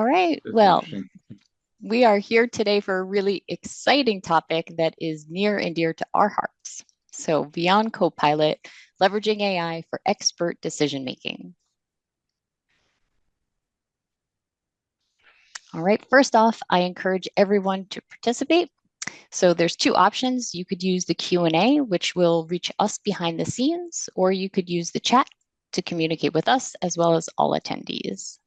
All right. That's Well, interesting. we are here today for a really exciting topic that is near and dear to our hearts. So, beyond Copilot, leveraging AI for expert decision making. All right. First off, I encourage everyone to participate. So there's two options. You could use the Q&A, which will reach us behind the scenes, or you could use the chat to communicate with us as well as all attendees.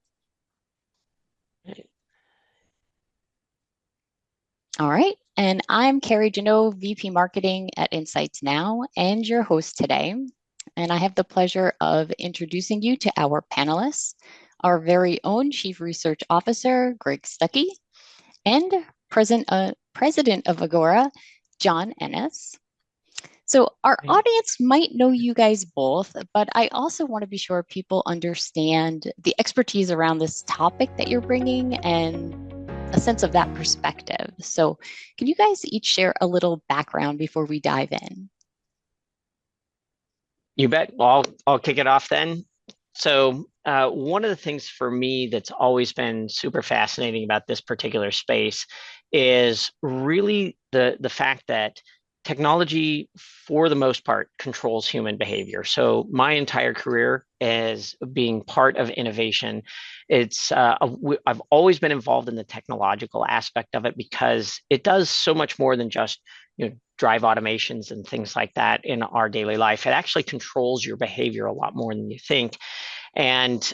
All right. And I'm Carrie Janot, VP Marketing at Insights Now, and your host today. And I have the pleasure of introducing you to our panelists, our very own Chief Research Officer, Greg Stuckey, and President of Agora, John Ennis. So, our audience might know you guys both, but I also want to be sure people understand the expertise around this topic that you're bringing and a sense of that perspective. So, can you guys each share a little background before we dive in? You bet. Well, I'll kick it off then. So, one of the things for me that's always been super fascinating about this particular space is really the fact that technology, for the most part, controls human behavior. So, my entire career as being part of innovation, I've always been involved in the technological aspect of it because it does so much more than just drive automations and things like that in our daily life. It actually controls your behavior a lot more than you think. And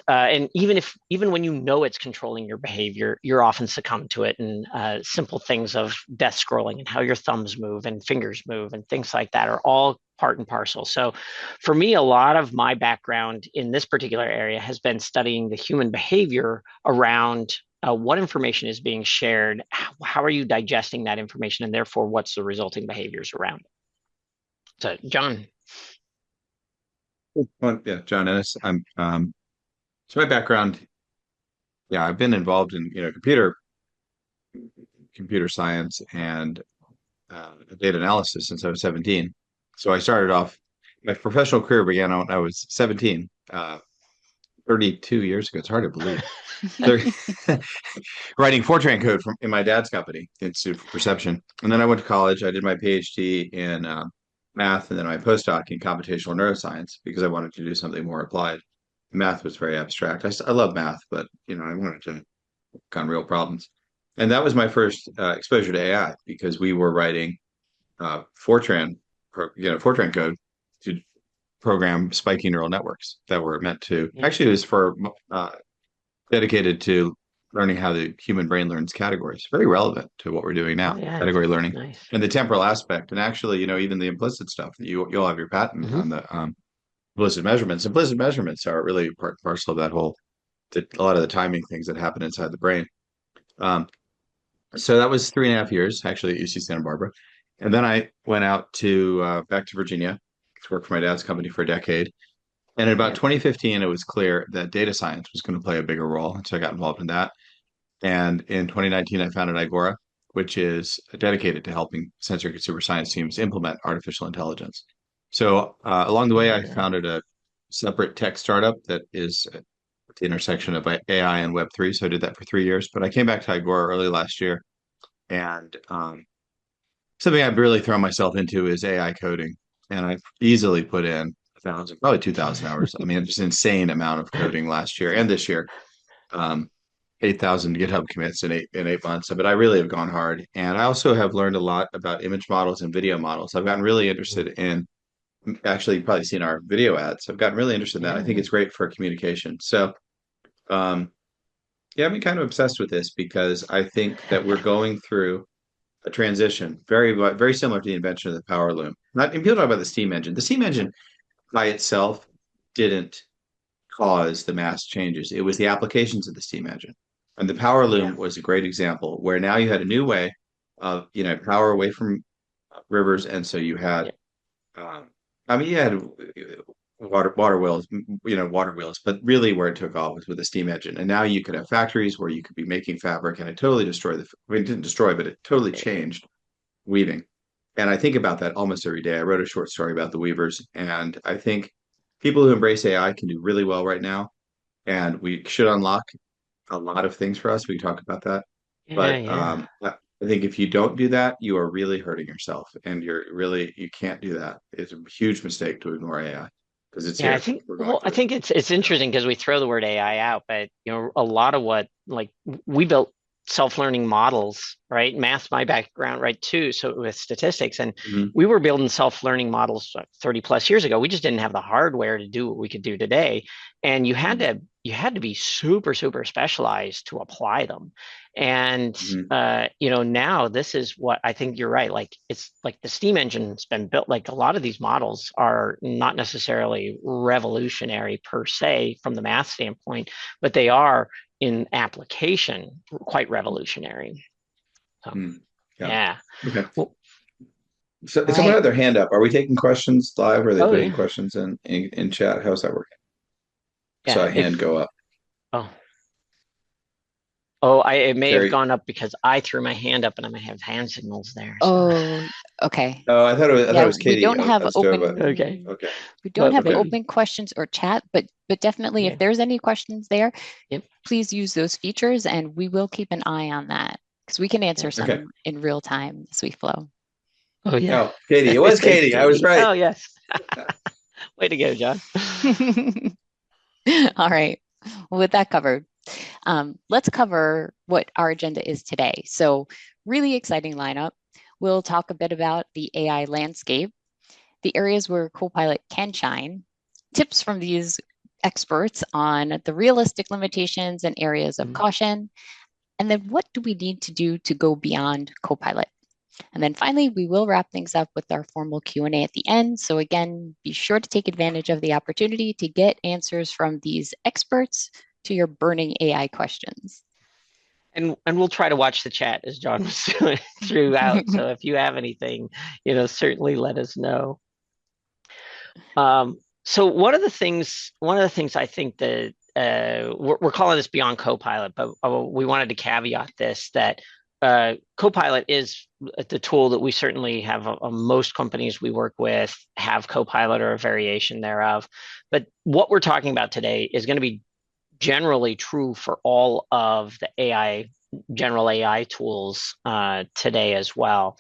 even when you know it's controlling your behavior, you're often succumb to it. And simple things of death scrolling and how your thumbs move and fingers move and things like that are all part and parcel. So for me, a lot of my background in this particular area has been studying the human behavior around what information is being shared, how are you digesting that information, and therefore what's the resulting behaviors around it. So, John. Well, yeah, John Ennis. So my background, yeah, I've been involved in computer science and data analysis since I was 17. So I started off my professional career began when I was 17, 32 years ago. It's hard to believe. Writing Fortran code in my dad's company, Institute for Perception, and then I went to college. I did my PhD in math, and then my postdoc in computational neuroscience because I wanted to do something more applied. Math was very abstract. I love math, but I wanted to work on real problems. And that was my first exposure to AI because we were writing Fortran, Fortran code to program spiky neural networks that were meant to. Actually, it was for dedicated to learning how the human brain learns categories. Very relevant to what we're doing now, category learning, nice. And the temporal aspect. And actually, even the implicit stuff. You'll have your patent on the implicit measurements. Implicit measurements are really part and parcel of that whole. A lot of the timing things that happen inside the brain. So that was 3.5 years actually at UC Santa Barbara, and then I went out to back to Virginia to work for my dad's company for a decade. And in about 2015, it was clear that data science was going to play a bigger role. And so I got involved in that. And in 2019, I founded Agora, which is dedicated to helping sensor and consumer science teams implement artificial intelligence. So along the way, I founded a separate tech startup that is at the intersection of AI and Web3. So I did that for 3 years. But I came back to Agora early last year. And something I've really thrown myself into is AI coding. And I've easily put in 1,000, probably 2,000 hours. I mean, just an insane amount of coding last year and this year. 8,000 GitHub commits in 8 months. But I really have gone hard. And I also have learned a lot about image models and video models. I've gotten really interested in, actually, you've probably seen our video ads. I've gotten really interested in that. I think it's great for communication. So, yeah, I've been kind of obsessed with this because I think that we're going through a transition very similar to the invention of the power loom. Not, and people talk about the steam engine. The steam engine by itself didn't cause the mass changes. It was the applications of the steam engine. And the power loom was a great example where now you had a new way of, power away from rivers. And so you had, you had water wheels, but really where it took off was with a steam engine. And now you could have factories where you could be making fabric and it totally destroyed it didn't destroy, but it totally changed weaving. And I think about that almost every day. I wrote a short story about the weavers, and I think people who embrace AI can do really well right now. And we should unlock a lot of things for us. We can talk about that. Yeah, But yeah. I think if you don't do that, you are really hurting yourself, and you can't do that. It's a huge mistake to ignore AI because it's Yeah, I here. think, We're going well, I through it. think it's Yeah. interesting because we throw the word AI out, but a lot of what like we built self-learning models, right? Math's my background, right, too. So with statistics, and Mhm. we were building self-learning models 30 plus years ago. We just didn't have the hardware to do what we could do today. And you had to be super, super specialized to apply them. And Mhm. now this is what I think you're right. Like it's like the steam engine's been built. Like a lot of these models are not necessarily revolutionary per se from the math standpoint, but they are in application quite revolutionary. So Mhm. Yeah. yeah. Okay. Well, So All someone right. had their hand up. Are we taking questions live? Or are they oh putting yeah. questions in chat? How's that working? I saw Yeah. a hand go up. Oh oh, it may have Carrie. gone up because I threw my hand up and I may have hand signals there. So Oh, okay. Oh, I thought Yeah, it was Katie. I was doing, but okay. okay. we don't Well, have Okay. maybe. open questions or chat, but definitely if Okay. there's any questions there, Yep. please use those features and we will keep an eye on that because we can answer Yep. Okay. some in real time as we flow. Oh yeah. Oh, Katie. It was Thanks, Katie. I was Katie. right. Oh yes. Way to go, John. All right. Well, with that covered, let's cover what our agenda is today. So, really exciting lineup. We'll talk a bit about the AI landscape, the areas where Copilot can shine, tips from these experts on the realistic limitations and areas of Mhm. caution, and then what do we need to do to go beyond Copilot? And then finally, we will wrap things up with our formal Q&A at the end. So again, be sure to take advantage of the opportunity to get answers from these experts to your burning AI questions. And we'll try to watch the chat as John was doing throughout. So if you have anything, certainly let us know. So one of the things I think that we're calling this Beyond Copilot, but we wanted to caveat this that Copilot is the tool that we certainly have. Most companies we work with have Copilot or a variation thereof. But what we're talking about today is going to be generally true for all of the general AI tools today as well.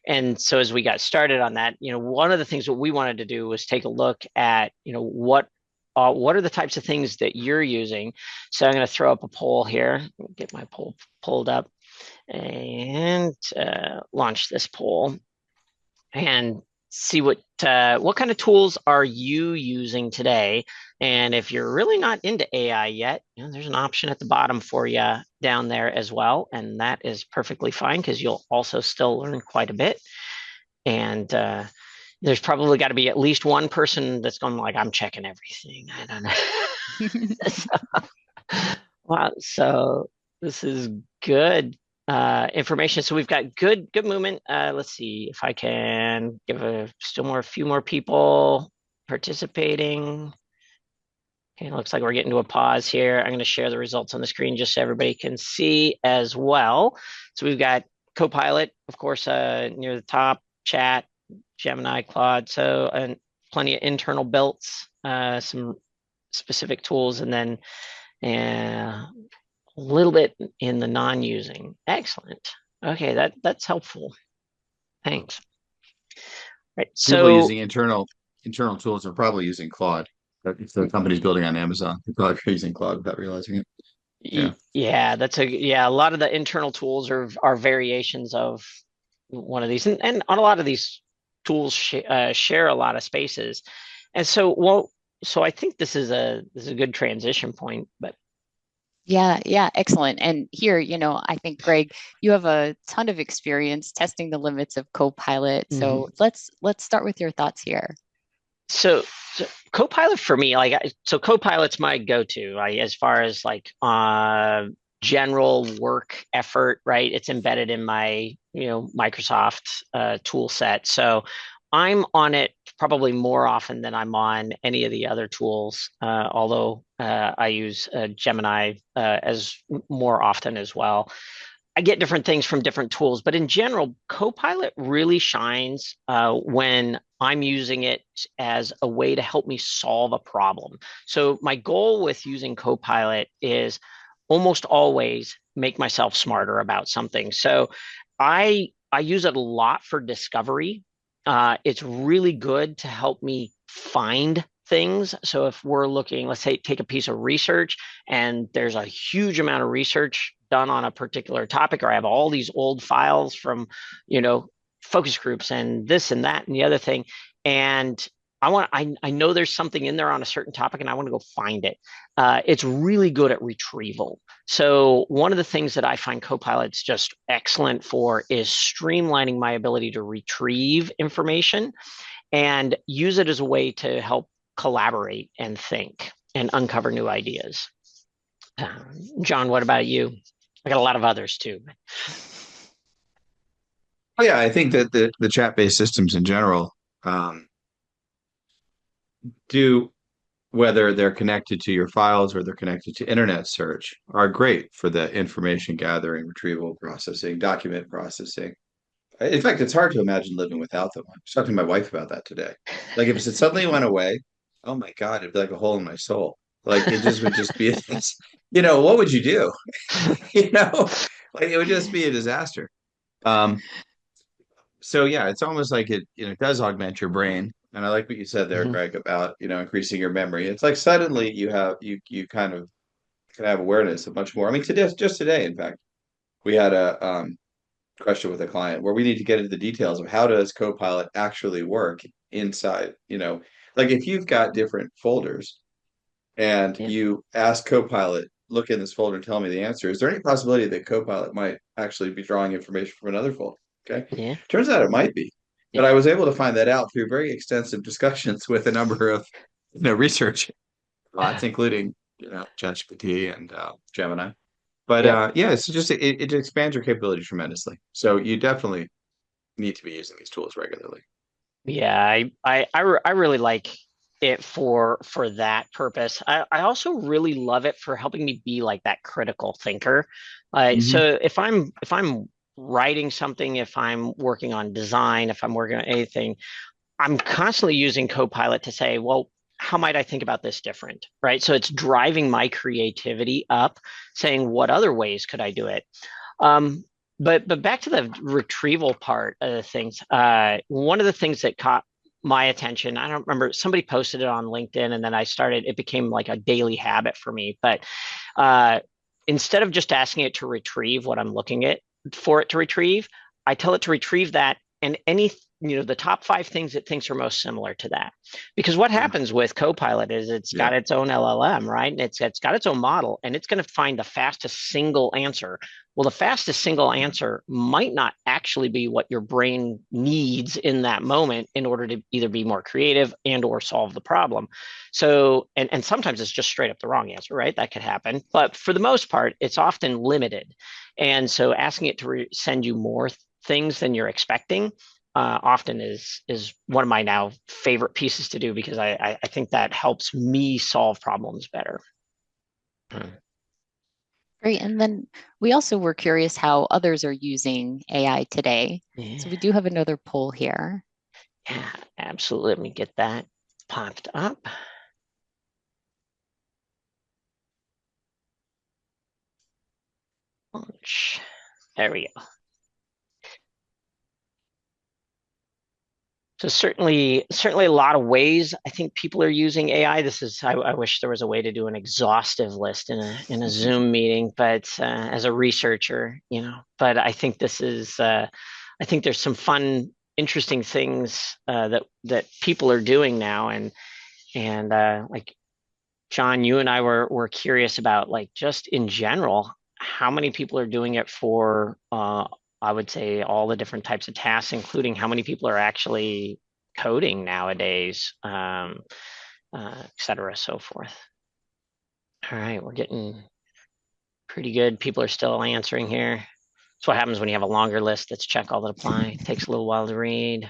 And so as we got started on that, one of the things that we wanted to do was take a look at, what are the types of things that you're using. So I'm going to throw up a poll here, get my poll pulled up and launch this poll and see what kind of tools are you using today. And if you're really not into AI yet, there's an option at the bottom for you down there as well, and that is perfectly fine because you'll also still learn quite a bit. And there's probably got to be at least one person that's going like, I'm checking everything. I don't know. Wow. So this is good information. So we've got good movement. Let's see if I can give a few more people participating. Okay, looks like we're getting to a pause here. I'm going to share the results on the screen just so everybody can see as well. So we've got Copilot, of course, near the top, chat, Gemini, Claude. So and plenty of internal builds, some specific tools, and then a little bit in the non-using. Excellent. Okay, that's helpful. Thanks. Right. People So using internal tools are probably using Claude. If the company's building on Amazon, they're probably using Claude without realizing it. Yeah. yeah, a lot of the internal tools are variations of one of these, and on a lot of these tools share a lot of spaces. And so I think this is a good transition point. But Yeah, yeah, excellent. And here, I think Greg, you have a ton of experience testing the limits of Copilot. So Mhm. let's start with your thoughts here. So Copilot for me, so Copilot's my go-to, right? As far as like general work effort, right? It's embedded in my, Microsoft tool set. So I'm on it probably more often than I'm on any of the other tools, although I use Gemini as more often as well. I get different things from different tools, but in general, Copilot really shines when I'm using it as a way to help me solve a problem. So my goal with using Copilot is almost always make myself smarter about something. So I use it a lot for discovery. It's really good to help me find things. So if we're looking, let's say, take a piece of research and there's a huge amount of research done on a particular topic, or I have all these old files from, you know, focus groups and this and that and the other thing. And I know there's something in there on a certain topic and I want to go find it. It's really good at retrieval. So one of the things that I find Copilot's just excellent for is streamlining my ability to retrieve information and use it as a way to help collaborate and think and uncover new ideas. John, what about you? I got a lot of others too. Oh yeah, I think that the chat-based systems in general do, whether they're connected to your files or they're connected to internet search, are great for the information gathering, retrieval, processing, document processing. In fact, it's hard to imagine living without them. I was talking to my wife about that today. Like if it suddenly went away, oh my God, it'd be like a hole in my soul. Like it just would just be this, what would you do? You know, like it would just be a disaster. Um, so yeah, it's almost like it does augment your brain. And I like what you said there, Mhm. Greg, about, increasing your memory. It's like suddenly you kind of can have awareness of much more. I mean, today, just today, in fact, we had a question with a client where we need to get into the details of how does Copilot actually work inside, like if you've got different folders and Yeah. you ask Copilot, look in this folder and tell me the answer, is there any possibility that Copilot might actually be drawing information from another folder? Okay. Yeah. Turns out it might be. But Yeah. I was able to find that out through very extensive discussions with a number of research bots, including ChatGPT and Gemini. But Yep. yeah, it's just it expands your capability tremendously. So you definitely need to be using these tools regularly. Yeah, I really like it for that purpose. I also really love it for helping me be like that critical thinker. Hmm. So if I'm writing something, if I'm working on design, if I'm working on anything, I'm constantly using Copilot to say, well, how might I think about this different? Right. So it's driving my creativity up, saying what other ways could I do it? Um, but back to the retrieval part of the things. One of the things that caught my attention, I don't remember, somebody posted it on LinkedIn, and then it became like a daily habit for me. But uh, instead of just asking it to retrieve what I'm looking at for it to retrieve, I tell it to retrieve that and the top five things it thinks are most similar to that. Because what Yeah. happens with Copilot is it's Yeah. got its own LLM, right? And it's got its own model, and it's going to find the fastest single answer. Well, the fastest single answer might not actually be what your brain needs in that moment in order to either be more creative and or solve the problem. So, and sometimes it's just straight up the wrong answer, right? That could happen. But for the most part, it's often limited. And so asking it to send you more things than you're expecting often is one of my now favorite pieces to do because I think that helps me solve problems better. Great. And then we also were curious how others are using AI today. Yeah, So we do have another poll here. yeah, absolutely. Let me get that popped up. Launch. There we go. So certainly a lot of ways I think people are using AI. I wish there was a way to do an exhaustive list in a Zoom meeting, but as a researcher, but I think I think there's some fun, interesting things that people are doing now, and like John, you and I were curious about like just in general how many people are doing it for I would say all the different types of tasks, including how many people are actually coding nowadays, et cetera, so forth. All right, we're getting pretty good. People are still answering here. That's what happens when you have a longer list. Let's check all that apply. It takes a little while to read.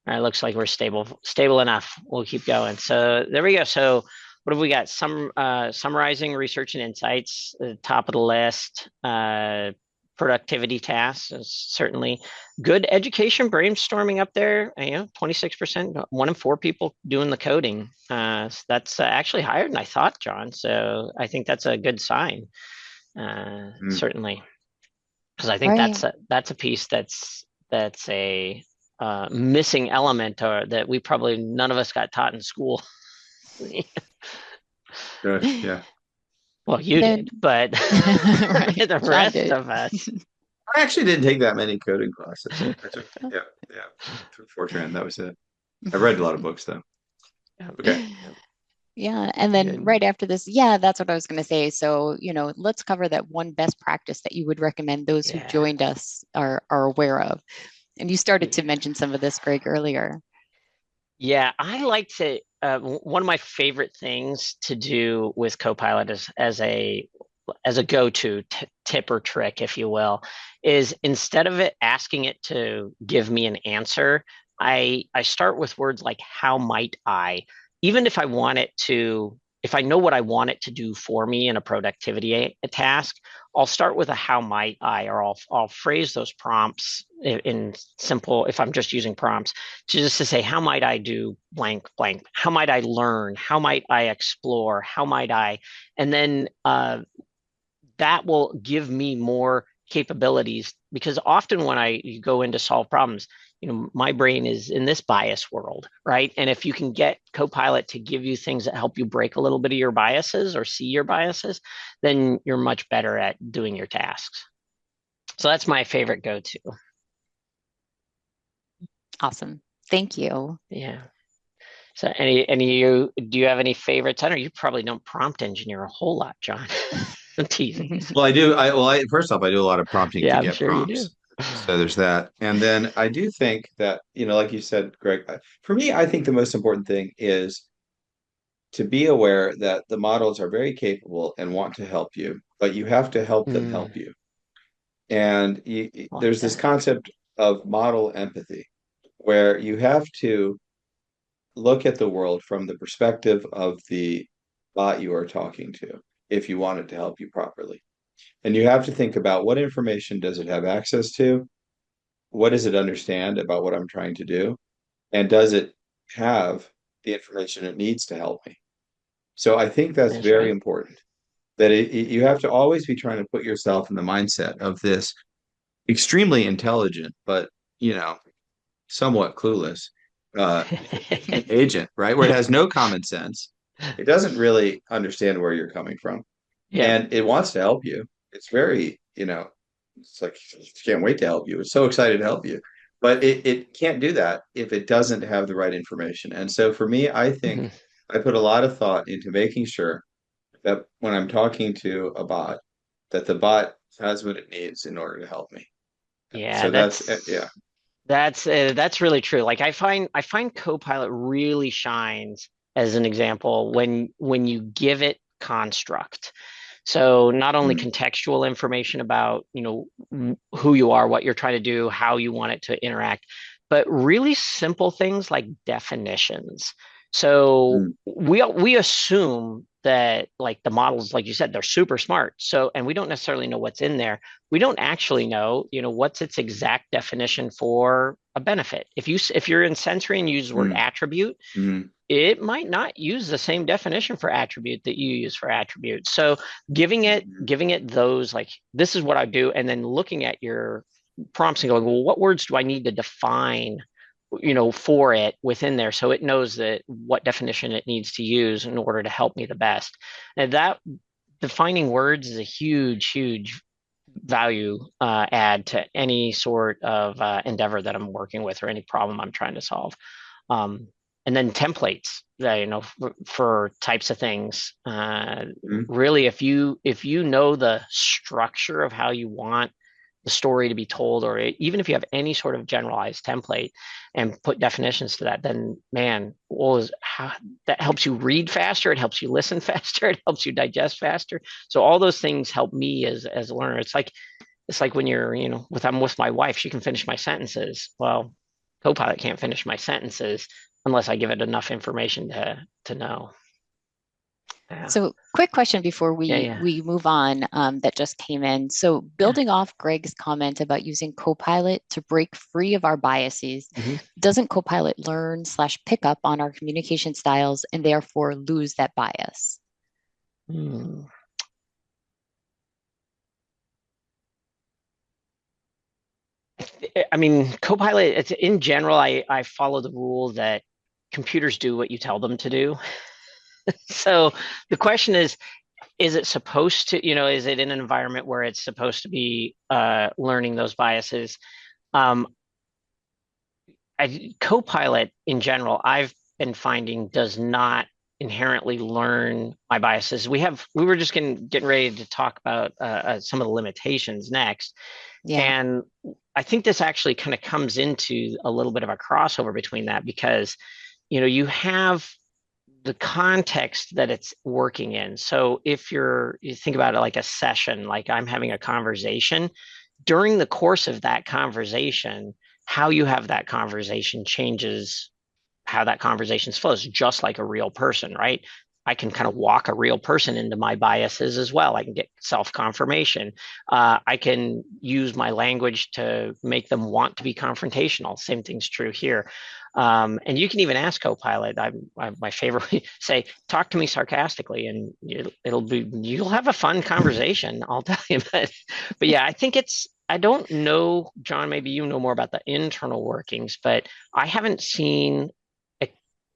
All right, looks like we're stable enough. We'll keep going. So there we go. So what have we got? Summarizing research and insights, top of the list. productivity tasks. Is certainly good education brainstorming up there. 26%, 1 in 4 people doing the coding. That's actually higher than I thought, John. So I think that's a good sign, Mm. certainly, because I think Right. that's a piece that's a missing element, or that we probably none of us got taught in school. Gosh, yeah. Well, you Then, did, but right, the John rest did. of us. I actually didn't take that many coding classes. I took, yeah, yeah, took Fortran. That was it. I read a lot of books though. Okay. Yeah. And then Good. right after this, yeah, that's what I was going to say. So, let's cover that one best practice that you would recommend those who Yeah. joined us are aware of. And you started to Yeah. mention some of this, Greg, earlier. Yeah, I like to. One of my favorite things to do with Copilot is as a go-to tip or trick, if you will, is instead of it asking it to give me an answer, I start with words like "how might I," even if I want it to. If I know what I want it to do for me in a productivity task, I'll start with a "how might I," or I'll phrase those prompts in simple. If I'm just using prompts, to say, how might I do blank blank? How might I learn? How might I explore? How might I? And then that will give me more capabilities, because often when I go in to solve problems, my brain is in this bias world, right? And if you can get Copilot to give you things that help you break a little bit of your biases or see your biases, then you're much better at doing your tasks. So that's my favorite go-to. Awesome. Thank you. Yeah. So any you do you have any favorites? I know you probably don't prompt engineer a whole lot, John. I'm teasing. Well, I do. First off, I do a lot of prompting to Yeah, I'm get sure you do. prompts. So there's that. And then I do think that, like you said, Greg, for me, I think the most important thing is to be aware that the models are very capable and want to help you, but you have to help them Mm, help you. And I like there's this that. concept of model empathy, where you have to look at the world from the perspective of the bot you are talking to, if you want it to help you properly. And you have to think about, what information does it have access to? What does it understand about what I'm trying to do? And does it have the information it needs to help me? So I think that's That's very right. important. That you have to always be trying to put yourself in the mindset of this extremely intelligent, but you know, somewhat clueless uh, agent, right? Where it has no common sense. It doesn't really understand where you're coming from, Yep. and it wants to help you. It's very, it's like, it can't wait to help you. It's so excited to help you. But it can't do that if it doesn't have the right information. And so for me, I think Mhm. I put a lot of thought into making sure that when I'm talking to a bot, that the bot has what it needs in order to help me. Yeah, So yeah. that's really true. Like I find Copilot really shines as an example when you give it construct. So not only Mm, contextual information about, who you are, what you're trying to do, how you want it to interact, but really simple things like definitions. So mm, we assume that, like, the models, like you said, they're super smart. So, and we don't necessarily know what's in there. We don't actually know, what's its exact definition for a benefit. If you're in sensory and use the word mm, attribute, mm, it might not use the same definition for attribute that you use for attribute. So giving it those, like, this is what I do, and then looking at your prompts and going, well, what words do I need to define, for it within there, so it knows that what definition it needs to use in order to help me the best. And that defining words is a huge, huge value add to any sort of endeavor that I'm working with, or any problem I'm trying to solve. Um, and then templates that, for types of things. mm, Really, if you know the structure of how you want the story to be told, or even if you have any sort of generalized template and put definitions to that, then man, that helps you read faster, it helps you listen faster, it helps you digest faster. So all those things help me as a learner. It's like when you're, I'm with my wife, she can finish my sentences. Well, Copilot can't finish my sentences unless I give it enough information to know. Yeah. So, quick question before Yeah. we Yeah. we move on, that just came in. So, Yeah. building off Greg's comment about using Copilot to break free of our biases, Hmm. doesn't Copilot learn slash pick up on our communication styles and therefore lose that bias? Hmm. I mean, Copilot, in general, I follow the rule that computers do what you tell them to do. So the question is it supposed to, is it in an environment where it's supposed to be learning those biases? Um, Copilot in general, I've been finding does not inherently learn my biases. We were just getting ready to talk about some of the limitations next. Yeah. And I think this actually kind of comes into a little bit of a crossover between that because, you have the context that it's working in. So if you think about it like a session, like I'm having a conversation, during the course of that conversation, how you have that conversation changes how that conversation flows, just like a real person, right? I can kind of walk a real person into my biases as well. I can get self confirmation. I can use my language to make them want to be confrontational. Same thing's true here. And you can even ask Copilot. My favorite say, "Talk to me sarcastically," and you'll have a fun conversation. I'll tell you. But yeah, I think it's. I don't know, John. Maybe you know more about the internal workings, but I haven't seen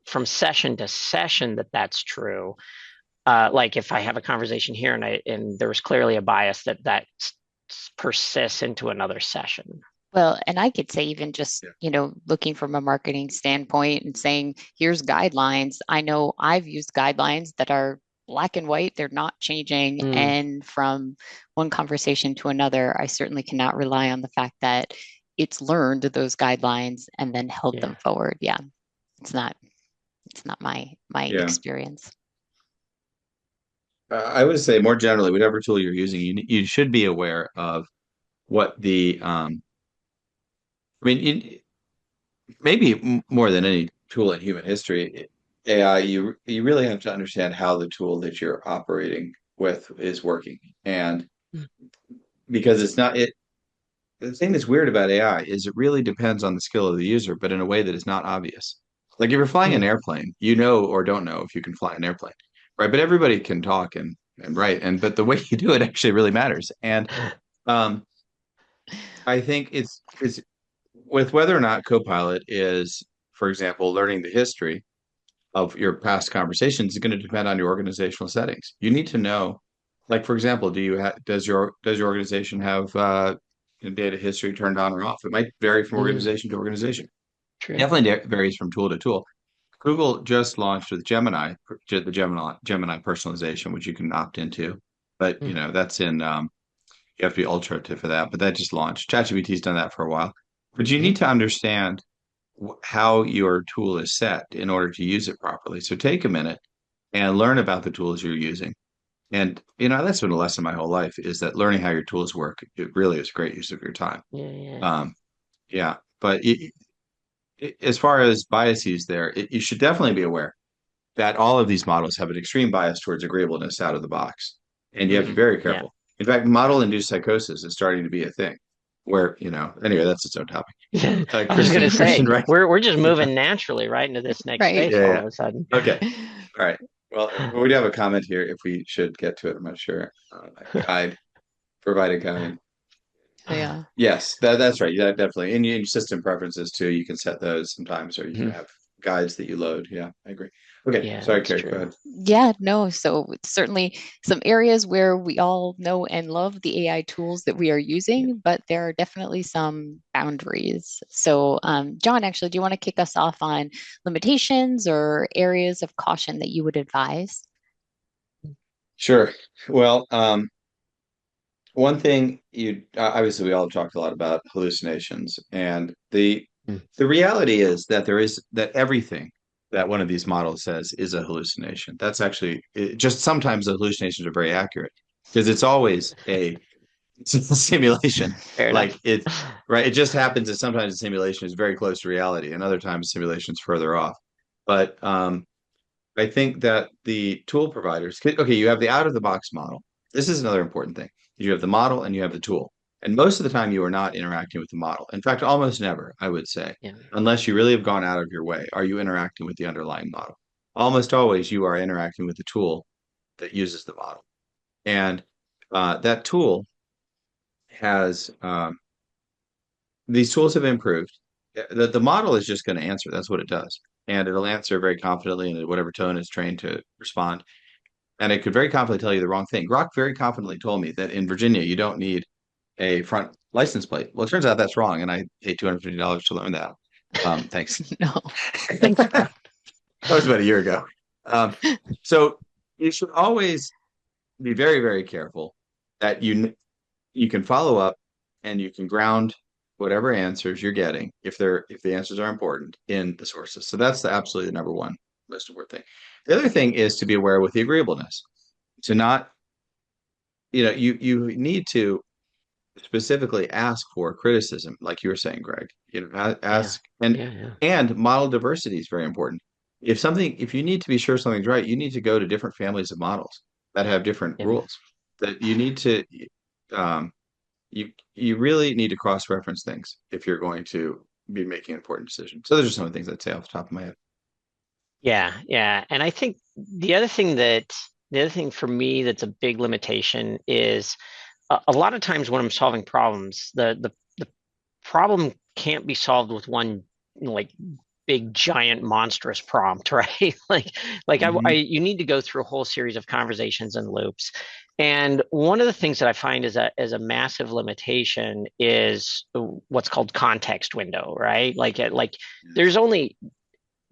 from session to session that's true. Like if I have a conversation here and there was clearly a bias that persists into another session. Well, and I could say even just, looking from a marketing standpoint and saying, here's guidelines. I know I've used guidelines that are black and white, they're not changing. Mm, And from one conversation to another, I certainly cannot rely on the fact that it's learned those guidelines and then held them yeah. forward. Yeah, it's not it's not my Yeah. experience. I would say more generally, whatever tool you're using, you should be aware of what the I mean, maybe more than any tool in human history, AI, you really have to understand how the tool that you're operating with is working. And Mm, because it's not it the thing that's weird about AI is it really depends on the skill of the user, but in a way that is not obvious. Like if you're flying an mm, airplane, you know or don't know if you can fly an airplane, right? But everybody can talk and write, and but the way you do it actually really matters. And um, I think it's with whether or not Copilot is, for example, learning the history of your past conversations is going to depend on your organizational settings. You need to know, like for example, does your organization have data history turned on or off? It might vary from mm, organization to organization. true. Definitely varies from tool to tool. Google just launched with Gemini, the Gemini personalization, which you can opt into, but Mm, that's in you have to be ultra for that. But that just launched. ChatGPT's done that for a while, but you mm, need to understand how your tool is set in order to use it properly. So take a minute and learn about the tools you're using. And that's been a lesson my whole life is that learning how your tools work, it really is a great use of your time. yeah. Yeah. Um, yeah, but as far as biases there, you should definitely be aware that all of these models have an extreme bias towards agreeableness out of the box. And you have to be Mm, very yeah. careful. In fact, model-induced psychosis is starting to be a thing where, anyway, that's its own topic. I was gonna Christian, say right? we're just moving naturally right into this next Right. space Yeah, all yeah. of a sudden. Okay. All right. Well, we do have a comment here if we should get to it. I'm not sure. Guide, provide a guide. Yeah. Yes, that's right. Yeah, definitely. In your system preferences too, you can set those sometimes, or you can Mhm. have guides that you load. Yeah, I agree. Okay, Yeah, sorry, that's Carrie, go true. ahead. Yeah, no. So it's certainly some areas where we all know and love the AI tools that we are Yeah. using, but there are definitely some boundaries. So, John, actually, do you want to kick us off on limitations or areas of caution that you would advise? Sure. Well, one thing you obviously we all talked a lot about hallucinations, and Mm, the reality is that everything that one of these models says is a hallucination. That's actually just sometimes the hallucinations are very accurate because it's a simulation. fair Like enough. it, right? It just happens that sometimes the simulation is very close to reality, and other times the simulation is further off. But I think that the tool providers, okay, you have the out of the box model. This is another important thing. You have the model and you have the tool. And most of the time, you are not interacting with the model. In fact, almost never, I would say, Yeah. unless you really have gone out of your way, are you interacting with the underlying model. Almost always, you are interacting with the tool that uses the model. And that tool has these tools have improved. The model is just going to answer. That's what it does. And it'll answer very confidently in whatever tone it's trained to respond. And it could very confidently tell you the wrong thing. Grok very confidently told me that in Virginia, you don't need a front license plate. Well, it turns out that's wrong. And I paid $250 to learn that. Thanks. No, thanks, Grok. That was about a year ago. So you should always be very, very careful that you can follow up and you can ground whatever answers you're getting if the answers are important in the sources. So that's absolutely the number one most important thing. The other thing is to be aware with the agreeableness. To not, you need to specifically ask for criticism, like you were saying, Greg. Yeah. Ask and Yeah. Yeah. and model diversity is very important. If you need to be sure something's right, you need to go to different families of models that have different Yeah. rules. That you need to um, you really need to cross-reference things if you're going to be making important decisions. So those are some of the things I'd say off the top of my head. Yeah, yeah. And I think the other thing for me that's a big limitation is a lot of times when I'm solving problems, the problem can't be solved with one like big giant monstrous prompt, right? I Hmm. you need to go through a whole series of conversations and loops. And one of the things that I find is a massive limitation is what's called context window, right? There's only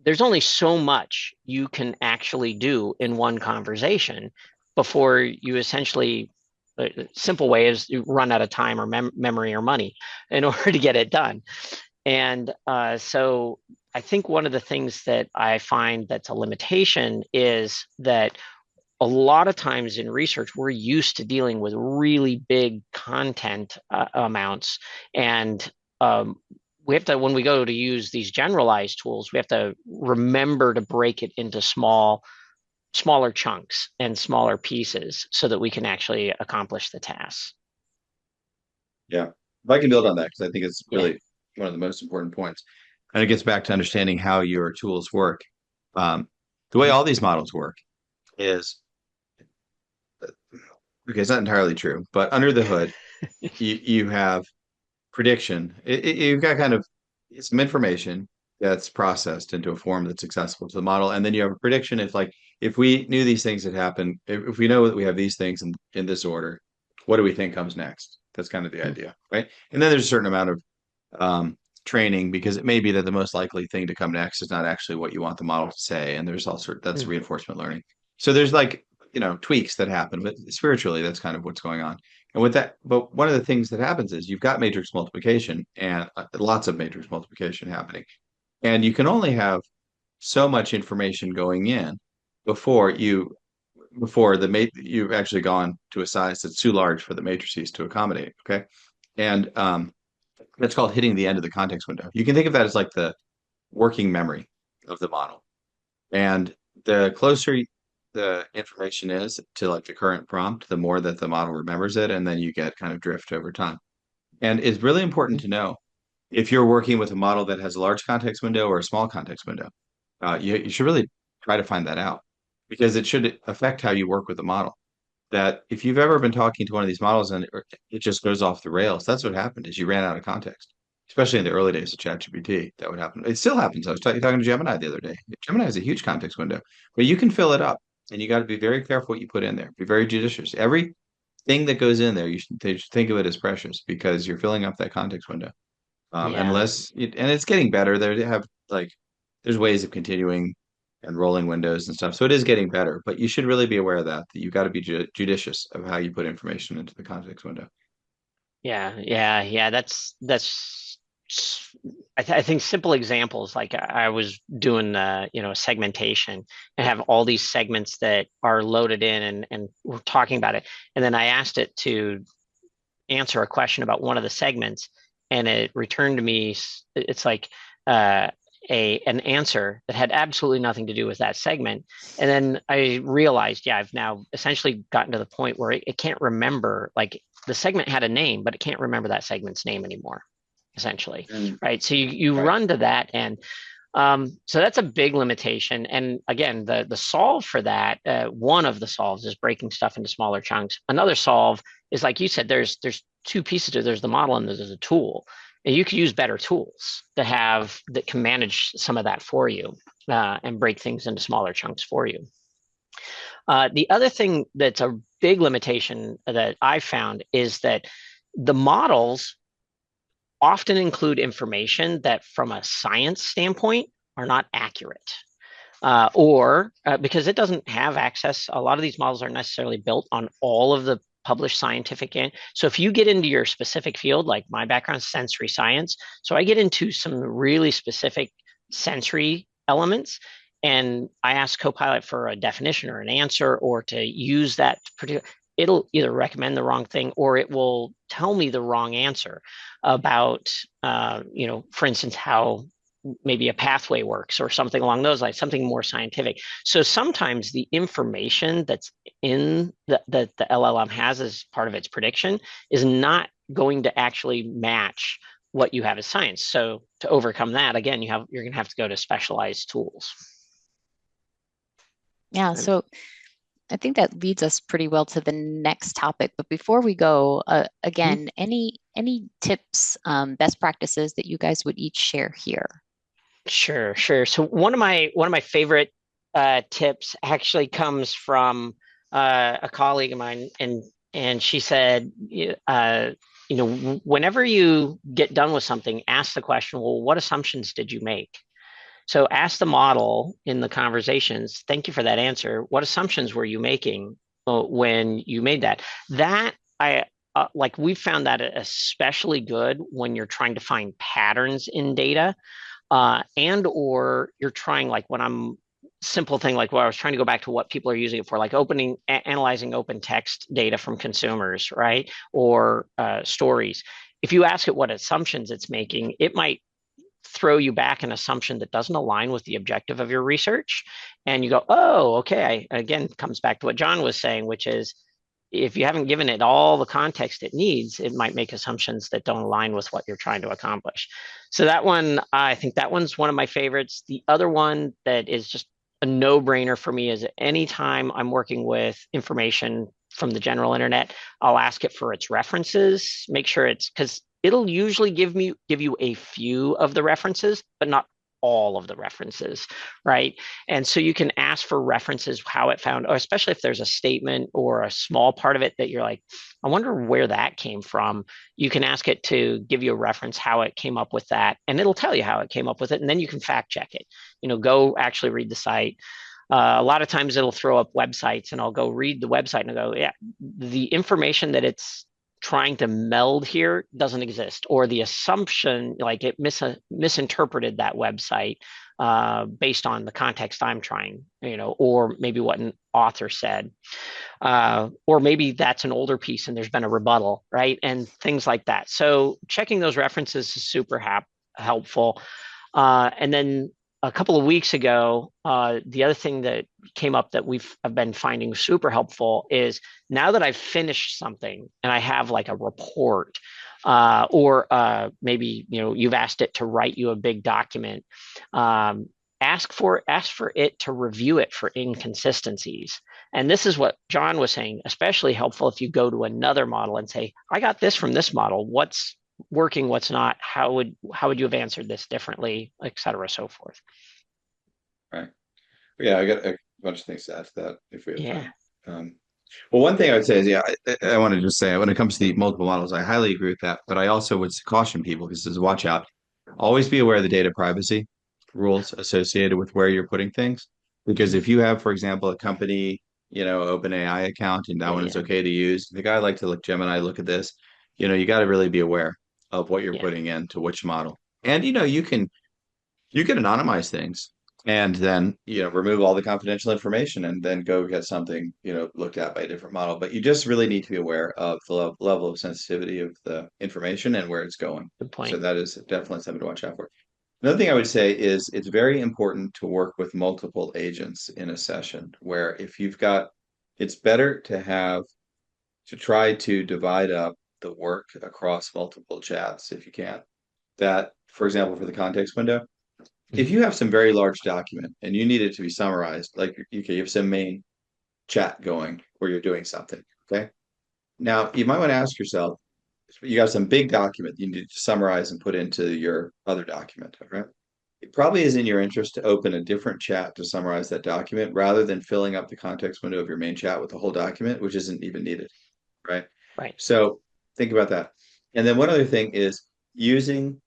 there's only so much you can actually do in one conversation before you essentially a simple way is you run out of time or memory or money in order to get it done. And so I think one of the things that I find that's a limitation is that a lot of times in research, we're used to dealing with really big content amounts. And we have to, when we go to use these generalized tools, we have to remember to break it into smaller chunks and smaller pieces so that we can actually accomplish the tasks. Yeah. If I can build on that, because I think it's Yeah. really one of the most important points. And it gets back to understanding how your tools work. Um, the way Mhm. all these models work is, okay, it's not entirely true, but under the hood, you have prediction. You've got kind of some information that's processed into a form that's accessible to the model, and then you have a prediction. If we knew these things had happened, if we know that we have these things in this order, what do we think comes next? That's kind of the idea, right? And then there's a certain amount of training because it may be that the most likely thing to come next is not actually what you want the model to say, and there's all sort that's Mhm. reinforcement learning. So there's tweaks that happen, but spiritually that's kind of what's going on. And with that, but one of the things that happens is you've got matrix multiplication and lots of matrix multiplication happening, and you can only have so much information going in before you've actually gone to a size that's too large for the matrices to accommodate. Okay, and that's called hitting the end of the context window. You can think of that as like the working memory of the model. And the closer the information is to like the current prompt, the more that the model remembers it, and then you get kind of drift over time. And it's really important to know if you're working with a model that has a large context window or a small context window. You should really try to find that out because it should affect how you work with the model. That if you've ever been talking to one of these models and it just goes off the rails, that's what happened is you ran out of context, especially in the early days of ChatGPT. That would happen. It still happens. I was talking to Gemini the other day. Gemini has a huge context window, but you can fill it up, and you got to be very careful what you put in there. Be very judicious. Every thing that goes in there, they should think of it as precious because you're filling up that context window. Yeah. And it's getting better. There's ways of continuing and rolling windows and stuff. So it is getting better, but you should really be aware of that you've got to be judicious of how you put information into the context window. Yeah. I think simple examples like I was doing segmentation and have all these segments that are loaded in and we're talking about it. And then I asked it to answer a question about one of the segments and it returned to me it's like uh an answer that had absolutely nothing to do with that segment. And then I realized, yeah, I've now essentially gotten to the point where it can't remember, like the segment had a name, but it can't remember that segment's name anymore, essentially. Mm, Right. So you right. run to that, and so that's a big limitation. And again, the solve for that, one of the solves is breaking stuff into smaller chunks. Another solve is, like you said, there's two pieces to it. There's the model and there's a tool. And you could use better tools that can manage some of that for you, and break things into smaller chunks for you. The other thing that's a big limitation that I found is that the models often include information that, from a science standpoint, are not accurate. Or because it doesn't have access, a lot of these models aren't necessarily built on all of the published scientific. So if you get into your specific field, like my background is sensory science, so I get into some really specific sensory elements, and I ask Copilot for a definition or an answer, or to use that particular, it'll either recommend the wrong thing or it will tell me the wrong answer about, for instance, how maybe a pathway works or something along those lines, something more scientific. So sometimes the information that's in that the LLM has as part of its prediction is not going to actually match what you have as science. So to overcome that, again, you're going to have to go to specialized tools. Yeah, And so I think that leads us pretty well to the next topic. But before we go, again, any tips, best practices that you guys would each share here? Sure, sure. So one of my favorite tips actually comes from a colleague of mine, and she said, whenever you get done with something, ask the question, well, what assumptions did you make? So ask the model in the conversations, thank you for that answer. What assumptions were you making when you made that? That I like, we found that especially good when you're trying to find patterns in data, and or you're trying, like when I'm simple thing like, well, I was trying to go back to what people are using it for, like analyzing open text data from consumers, right? Or stories. If you ask it what assumptions it's making, it might throw you back an assumption that doesn't align with the objective of your research. And you go, oh, okay. Again, comes back to what John was saying, which is, if you haven't given it all the context it needs, it might make assumptions that don't align with what you're trying to accomplish. So that one, I think that one's one of my favorites. The other one that is just a no-brainer for me is, anytime I'm working with information from the general internet, I'll ask it for its references. Make sure it's, because it'll usually give you a few of the references, but not all of the references, right? And so you can ask for references, how it found, or especially if there's a statement or a small part of it that you're like, I wonder where that came from. You can ask it to give you a reference, how it came up with that, and it'll tell you how it came up with it. And then you can fact check it. Go actually read the site. A lot of times it'll throw up websites, and I'll go read the website and I'll go, yeah, the information that it's trying to meld here doesn't exist, or the assumption, like it misinterpreted that website based on the context I'm trying, or maybe what an author said, or maybe that's an older piece and there's been a rebuttal, right? And things like that. So checking those references is super helpful. And then a couple of weeks ago, the other thing that came up that I've been finding super helpful is, now that I've finished something and I have like a report, or maybe you've asked it to write you a big document, ask for it to review it for inconsistencies. And this is what John was saying, especially helpful if you go to another model and say, I got this from this model. What's working, what's not? How would you have answered this differently, et cetera, so forth. Right. Yeah, I got a bunch of things to add to that if we have Yeah. time. Well, one thing I would say is, yeah, I want to just say, when it comes to the multiple models, I highly agree with that. But I also would caution people, because this is watch out. Always be aware of the data privacy rules associated with where you're putting things. Because if you have, for example, a company, OpenAI account, and that one is Yeah. okay to use, the guy like to look Gemini, look at this, you got to really be aware of what you're Yeah. putting into which model. And you can anonymize things, and then remove all the confidential information, and then go get something looked at by a different model. But you just really need to be aware of the level of sensitivity of the information and where it's going. Good So point. that is definitely something to watch out for. Another thing I would say is it's very important to work with multiple agents in a session where if you've got, it's better to have to try to divide up the work across multiple chats if you can. That, for example, for the context window, if Mhm. you have some very large document and you need it to be summarized, like okay, you have some main chat going where you're doing something. Okay. Now you might want to ask yourself, you got some big document you need to summarize and put into your other document. Okay. It probably is in your interest to open a different chat to summarize that document rather than filling up the context window of your main chat with the whole document, which isn't even needed. Right. Right. So think about that. And then one other thing is using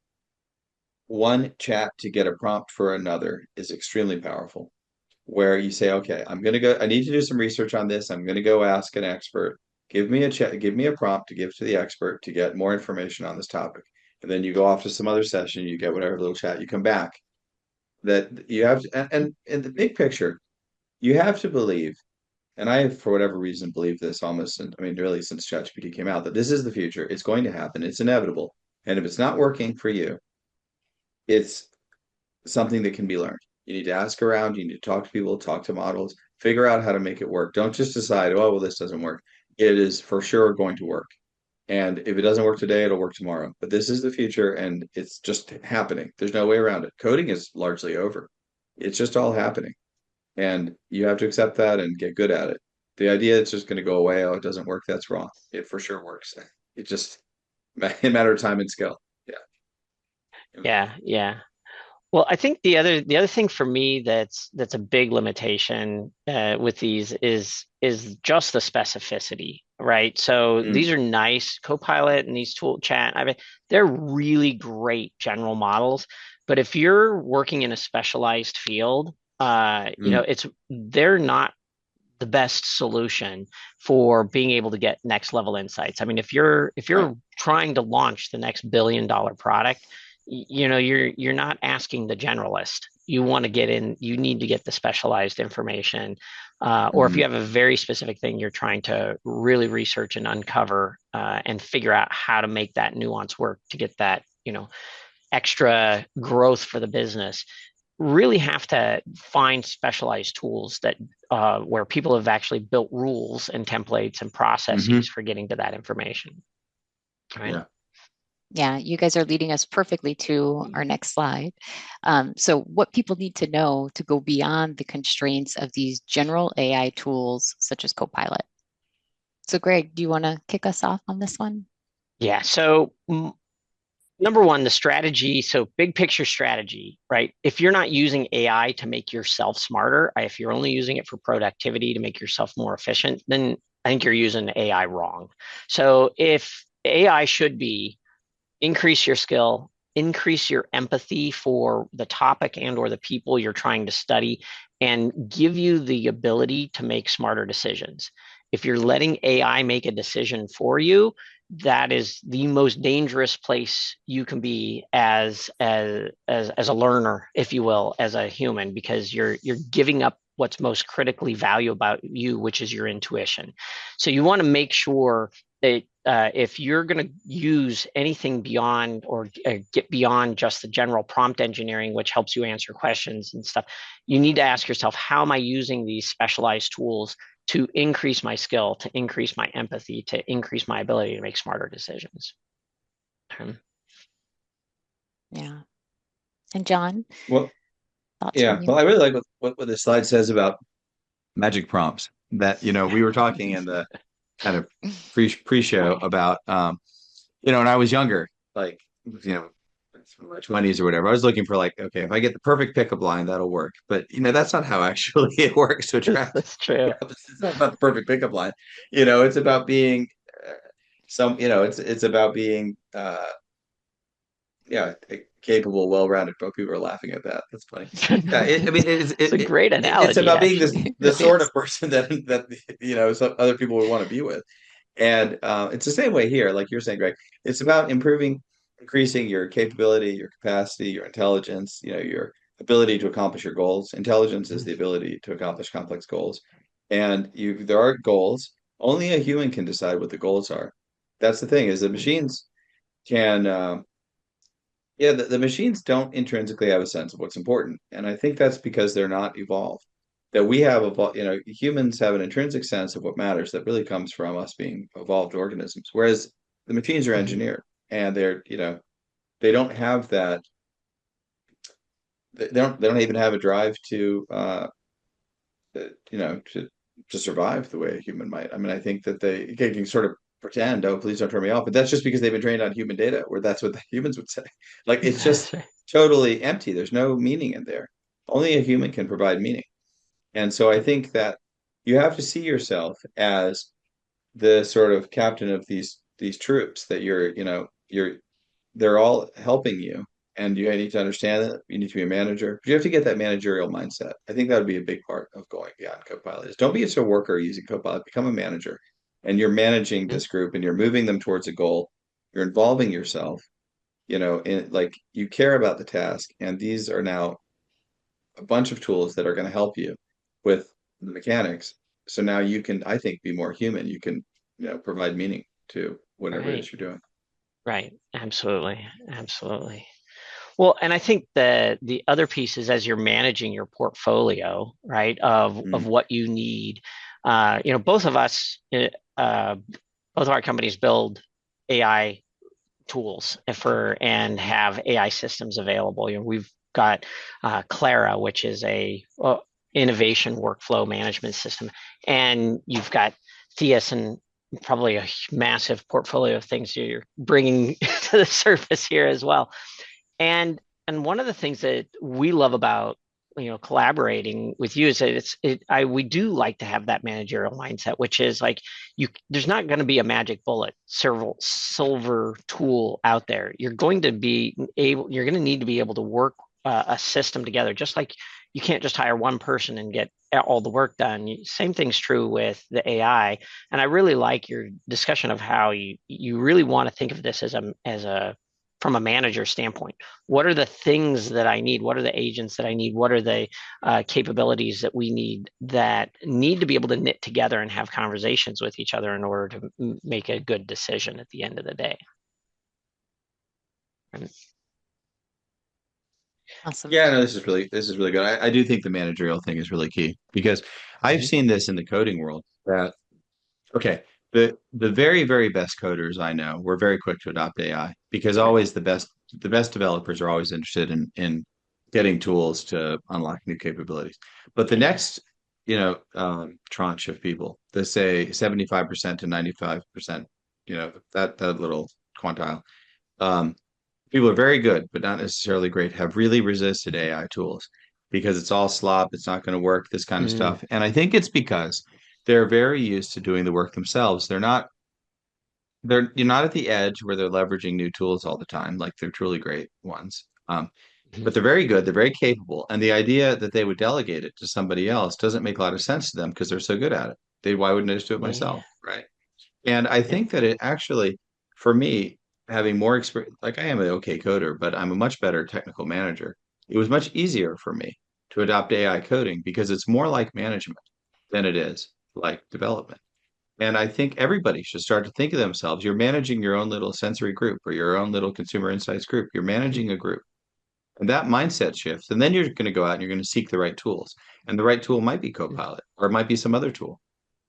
one chat to get a prompt for another is extremely powerful. Where you say, okay, I'm going to go, I need to do some research on this. I'm going to go ask an expert. Give me a chat, give me a prompt to give to the expert to get more information on this topic. And then you go off to some other session, you get whatever little chat, you come back. That you have to, and in the big picture, you have to believe, and I, for whatever reason, believe this almost, I mean, really since ChatGPT came out, that this is the future. It's going to happen. It's inevitable. And if it's not working for you, it's something that can be learned. You need to ask around, you need to talk to people, talk to models, figure out how to make it work. Don't just decide, oh, well, this doesn't work. It is for sure going to work. And if it doesn't work today, it'll work tomorrow. But this is the future and it's just happening. There's no way around it. Coding is largely over. It's just all happening. And you have to accept that and get good at it. The idea it's just going to go away, oh, it doesn't work, that's wrong. It for sure works. It just a matter of time and skill. Yeah. Yeah, yeah. Well, I think the other thing for me that's a big limitation with these is just the specificity, right? So these Mm, are nice Copilot and these tool chat. I mean, they're really great general models, but if you're working in a specialized field, mm, they're not the best solution for being able to get next level insights. I mean, if right. you're trying to launch the next billion-dollar product, you're not asking the generalist. You want to get in, you need to get the specialized information. Or if you Mm, have a very specific thing you're trying to really research and uncover and figure out how to make that nuance work to get that, extra growth for the business, really have to find specialized tools that where people have actually built rules and templates and processes hmm for getting to that information. Right? Yeah. Yeah, you guys are leading us perfectly to our next slide. So, what people need to know to go beyond the constraints of these general AI tools such as Copilot. So, Greg, do you want to kick us off on this one? Yeah. So number one, the strategy. So big picture strategy, right? If you're not using AI to make yourself smarter, if you're only using it for productivity to make yourself more efficient, then I think you're using AI wrong. So if AI should be increase your skill, increase your empathy for the topic and or the people you're trying to study, and give you the ability to make smarter decisions. If you're letting AI make a decision for you, that is the most dangerous place you can be as a learner, if you will, as a human, because you're giving up what's most critically valuable about you, which is your intuition. So you want to make sure that if you're going to use anything beyond or get beyond just the general prompt engineering, which helps you answer questions and stuff, you need to ask yourself, how am I using these specialized tools to increase my skill, to increase my empathy, to increase my ability to make smarter decisions? Yeah. And John, Well, thoughts from yeah. you? Well, I really like what this slide says about magic prompts that, we were talking in the kind of pre-show about, when I was younger, like, in my 20s or whatever, I was looking for like, okay, if I get the perfect pickup line, that'll work. But, that's not how actually it works to attract. That's true. It's not about the perfect pickup line. It's about being it's about being, yeah, capable, well-rounded. But people are laughing at that. That's funny. Yeah, I mean, It's a great it's analogy, about being this actually. the sort of person that some other people would want to be with, and it's the same way here. Like you're saying, Greg, it's about increasing your capability, your capacity, your intelligence. Your ability to accomplish your goals. Intelligence is the ability to accomplish complex goals, and there are goals. Only a human can decide what the goals are. That's the thing is the machines can. Yeah, the machines don't intrinsically have a sense of what's important. And I think that's because they're not evolved. That we have evolved, humans have an intrinsic sense of what matters that really comes from us being evolved organisms. Whereas the machines are Mhm. engineered and they don't have that, they don't even have a drive to survive the way a human might. I mean, I think that they can sort of pretend, oh, please don't turn me off, but that's just because they've been trained on human data, where that's what the humans would say. Like it's just That's right. totally empty. There's no meaning in there. Only a human can provide meaning. And so I think that you have to see yourself as the sort of captain of these troops that they're all helping you, and you need to understand that you need to be a manager. But you have to get that managerial mindset. I think that would be a big part of going beyond Copilot. Is don't be just a worker using Copilot, become a manager, and you're managing Mhm. this group and you're moving them towards a goal. You're involving yourself, in like you care about the task, and these are now a bunch of tools that are going to help you with the mechanics. So now you can, I think, be more human. You can, provide meaning to whatever it Right. is you're doing. Right. Absolutely. Absolutely. Well, and I think the other piece is as you're managing your portfolio, right, of Mm, what you need. Both of us, both of our companies build AI tools and have AI systems available. We've got Clara, which is a innovation workflow management system, and you've got Theus and probably a massive portfolio of things you're bringing to the surface here as well. And one of the things that we love about collaborating with you is that we do like to have that managerial mindset, which is like there's not going to be a magic bullet silver tool out there. You're going to need to be able to work a system together, just like you can't just hire one person and get all the work done. Same thing's true with the AI. And I really like your discussion of how you really want to think of this as a from a manager standpoint. What are the things that I need? What are the agents that I need? What are the capabilities that we need to be able to knit together and have conversations with each other in order to make a good decision at the end of the day? Awesome. Yeah, no, this is really good. I do think the managerial thing is really key because I've Mhm. seen this in the coding world that okay, the very, very best coders I know were very quick to adopt AI because Right. always the best developers are always interested in getting tools to unlock new capabilities. But the Yeah. next, tranche of people, they say 75% to 95%, that little quantile, um, people are very good, but not necessarily great, have really resisted AI tools because it's all slop, it's not going to work, this kind of Mm, stuff. And I think it's because they're very used to doing the work themselves. You're not at the edge where they're leveraging new tools all the time, like they're truly great ones. mhm. But they're very good, they're very capable. And the idea that they would delegate it to somebody else doesn't make a lot of sense to them because they're so good at it. Why wouldn't I just do it Yeah. myself? Right. And I Yep. think that it actually, for me, having more experience, like I am an okay coder, but I'm a much better technical manager. It was much easier for me to adopt AI coding because it's more like management than it is like development. And I think everybody should start to think of themselves. You're managing your own little sensory group or your own little consumer insights group. You're Mhm. managing a group. And that mindset shifts. And then you're going to go out and you're going to seek the right tools. And the right tool might be Copilot or it might be some other tool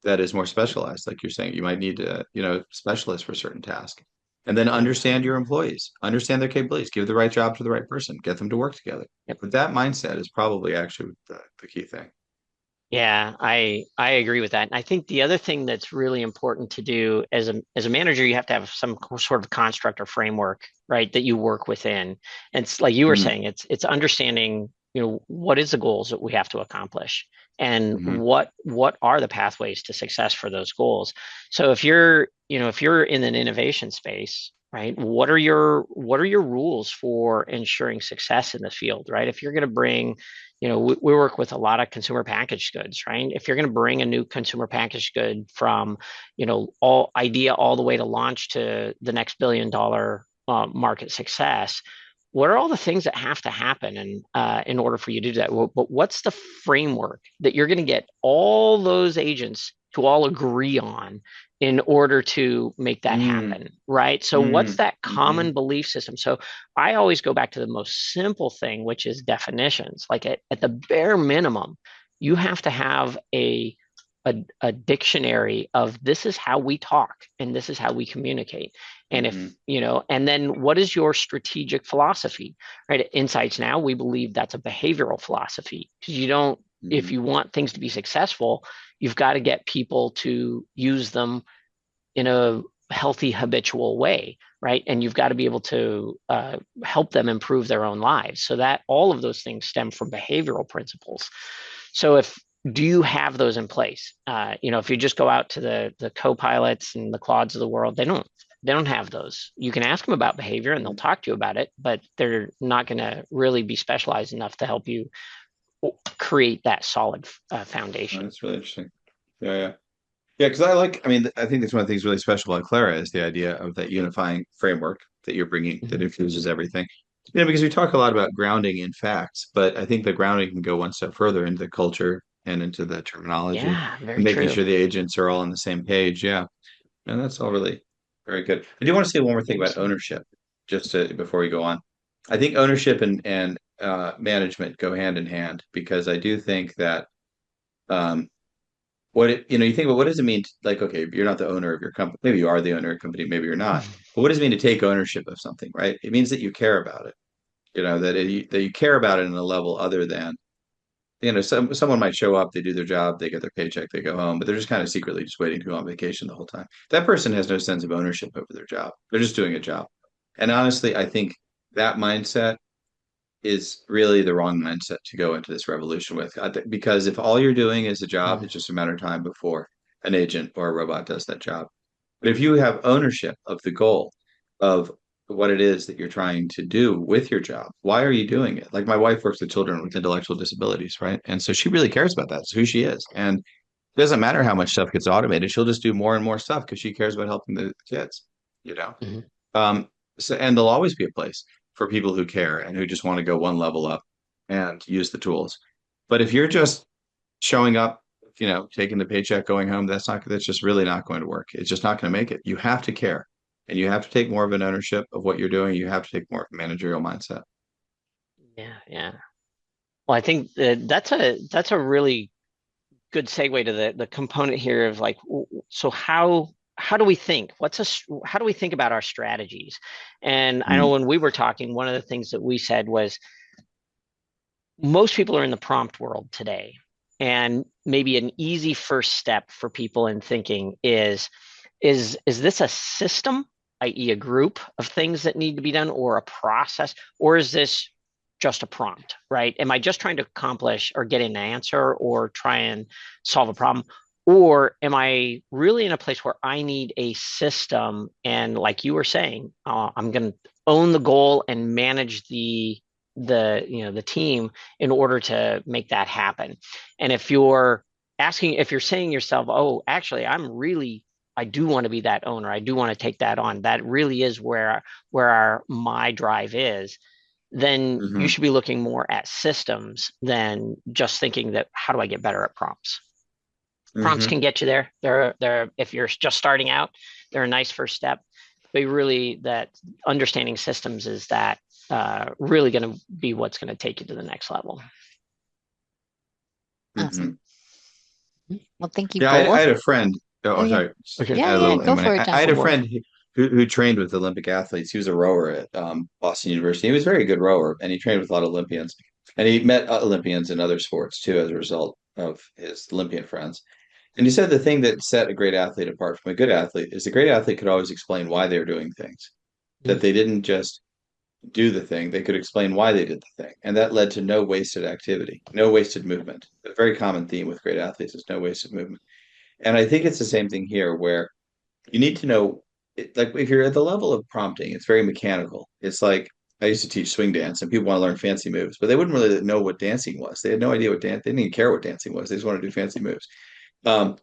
that is more specialized, like you're saying. You might need a, specialist for a certain task. And then understand your Absolutely. employees, understand their capabilities, give the right job to the right person, get them to work together. Yep. But that mindset is probably actually the key thing. Yeah, I agree with that. And I think the other thing that's really important to do as a manager, you have to have some sort of construct or framework, right, that you work within. And it's like you were Mm, saying, it's understanding, what is the goals that we have to accomplish and hmm what are the pathways to success for those goals. So if you're in an innovation space, right, what are your rules for ensuring success in the field, right? If you're going to bring we work with a lot of consumer packaged goods, right? If you're going to bring a new consumer packaged good from, all idea all the way to launch to the next $1 billion market success, what are all the things that have to happen in order for you to do that? But what's the framework that you're going to get all those agents to all agree on in order to make that Mm, happen, right? So what's mm, that hmm. common belief system? So I always go back to the most simple thing, which is definitions. Like at the bare minimum, you have to have a dictionary of this is how we talk and this is how we communicate. And if, Hmm. and then what is your strategic philosophy, right? At Insights Now, we believe that's a behavioral philosophy because you don't, if Hmm. you want things to be successful, you've got to get people to use them in a healthy, habitual way, right? And you've got to be able to help them improve their own lives. So that all of those things stem from behavioral principles. So if do you have those in place? If you just go out to the co-pilots and the Claudes of the world, they don't have those. You can ask them about behavior and they'll talk to you about it, but they're not going to really be specialized enough to help you create that solid Oh, foundation. that's really interesting. Yeah, yeah. Yeah, because I think that's one of the things really special about Clara is the idea of that unifying framework that you're bringing that Mhm. infuses everything. Because we talk a lot about grounding in facts, but I think the grounding can go one step further into the culture and into the terminology Yeah, and very making true. sure the agents are all on the same page. Yeah. And that's all really very good. I do want to say one more thing about Awesome. ownership, before we go on. I think ownership and management go hand in hand because I do think that um, you think about what does it mean like, okay, you're not the owner of your company. Maybe you are the owner of your company, maybe you're not. But what does it mean to take ownership of something, right? It means that you care about it, that you care about it in a level other than, someone might show up, they do their job, they get their paycheck, they go home, but they're just kind of secretly just waiting to go on vacation the whole time. That person has no sense of ownership over their job. They're just doing a job. And honestly, I think that mindset is really the wrong mindset to go into this revolution with. Because if all you're doing is a job, it's just a matter of time before an agent or a robot does that job. But if you have ownership of the goal of what it is that you're trying to do with your job, why are you doing it? Like my wife works with children with intellectual disabilities, right? And so she really cares about that. It's who she is. And it doesn't matter how much stuff gets automated. She'll just do more and more stuff because she cares about helping the kids, you know? Mhm. Um, and there'll always be a place for people who care and who just want to go one level up and use the tools. But if you're just showing up, taking the paycheck, going home, that's just really not going to work. It's just not going to make it. You have to care and you have to take more of an ownership of what you're doing. You have to take more of a managerial mindset. Yeah, yeah. Well, I think that's a really good segue to the component here of like, so how do we think? How do we think about our strategies? And I know Mm, when we were talking, one of the things that we said was most people are in the prompt world today, and maybe an easy first step for people in thinking is this a system, i.e., a group of things that need to be done, or a process, or is this just a prompt, right? Am I just trying to accomplish or get an answer or try and solve a problem? Or am I really in a place where I need a system? And like you were saying, I'm going to own the goal and manage the team in order to make that happen. And if you're saying yourself, oh, actually, I do want to be that owner. I do want to take that on. That really is my drive is. Then you hmm should be looking more at systems than just thinking that how do I get better at prompts? Prompts hmm can get you there. They're if you're just starting out, they're a nice first step. But really, that understanding systems is that really going to be what's going to take you to the next level. Awesome. hmm Well, thank you Yeah, I both. had a friend. Oh, Oh, yeah. sorry. Okay. Yeah, Add a yeah. little Go for M&A. it, I had a Jonathan. friend who trained with Olympic athletes. He was a rower at Boston University. He was a very good rower, and he trained with a lot of Olympians. And he met Olympians in other sports too, as a result of his Olympian friends. And he said the thing that set a great athlete apart from a good athlete is the great athlete could always explain why they were doing things. That Mm. they didn't just do the thing; they could explain why they did the thing, and that led to no wasted activity, no wasted movement. A very common theme with great athletes is no wasted movement. And I think it's the same thing here, where you need to know, like if you're at the level of prompting, it's very mechanical. It's like I used to teach swing dance, and people want to learn fancy moves, but they wouldn't really know what dancing was. They had no idea what dance. They didn't even care what dancing was. They just want to do fancy moves. Um,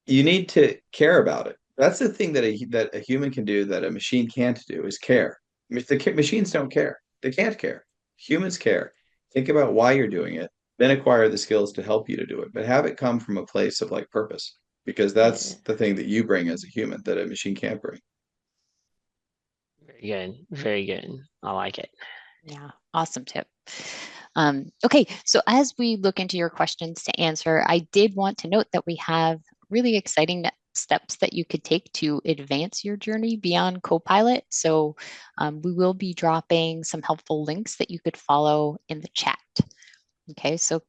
you need to care about it. That's the thing that a human can do that a machine can't do is care. Machines don't care. They can't care. Humans care. Think about why you're doing it, then acquire the skills to help you to do it, but have it come from a place of like purpose. because Yeah, that's the thing that you bring as a human that a machine can't bring. very good. Very good. I like it. Yeah, awesome tip. Okay, so as we look into your questions to answer, I did want to note that we have really exciting next steps that you could take to advance your journey beyond Copilot. So we will be dropping some helpful links that you could follow in the chat. Okay, so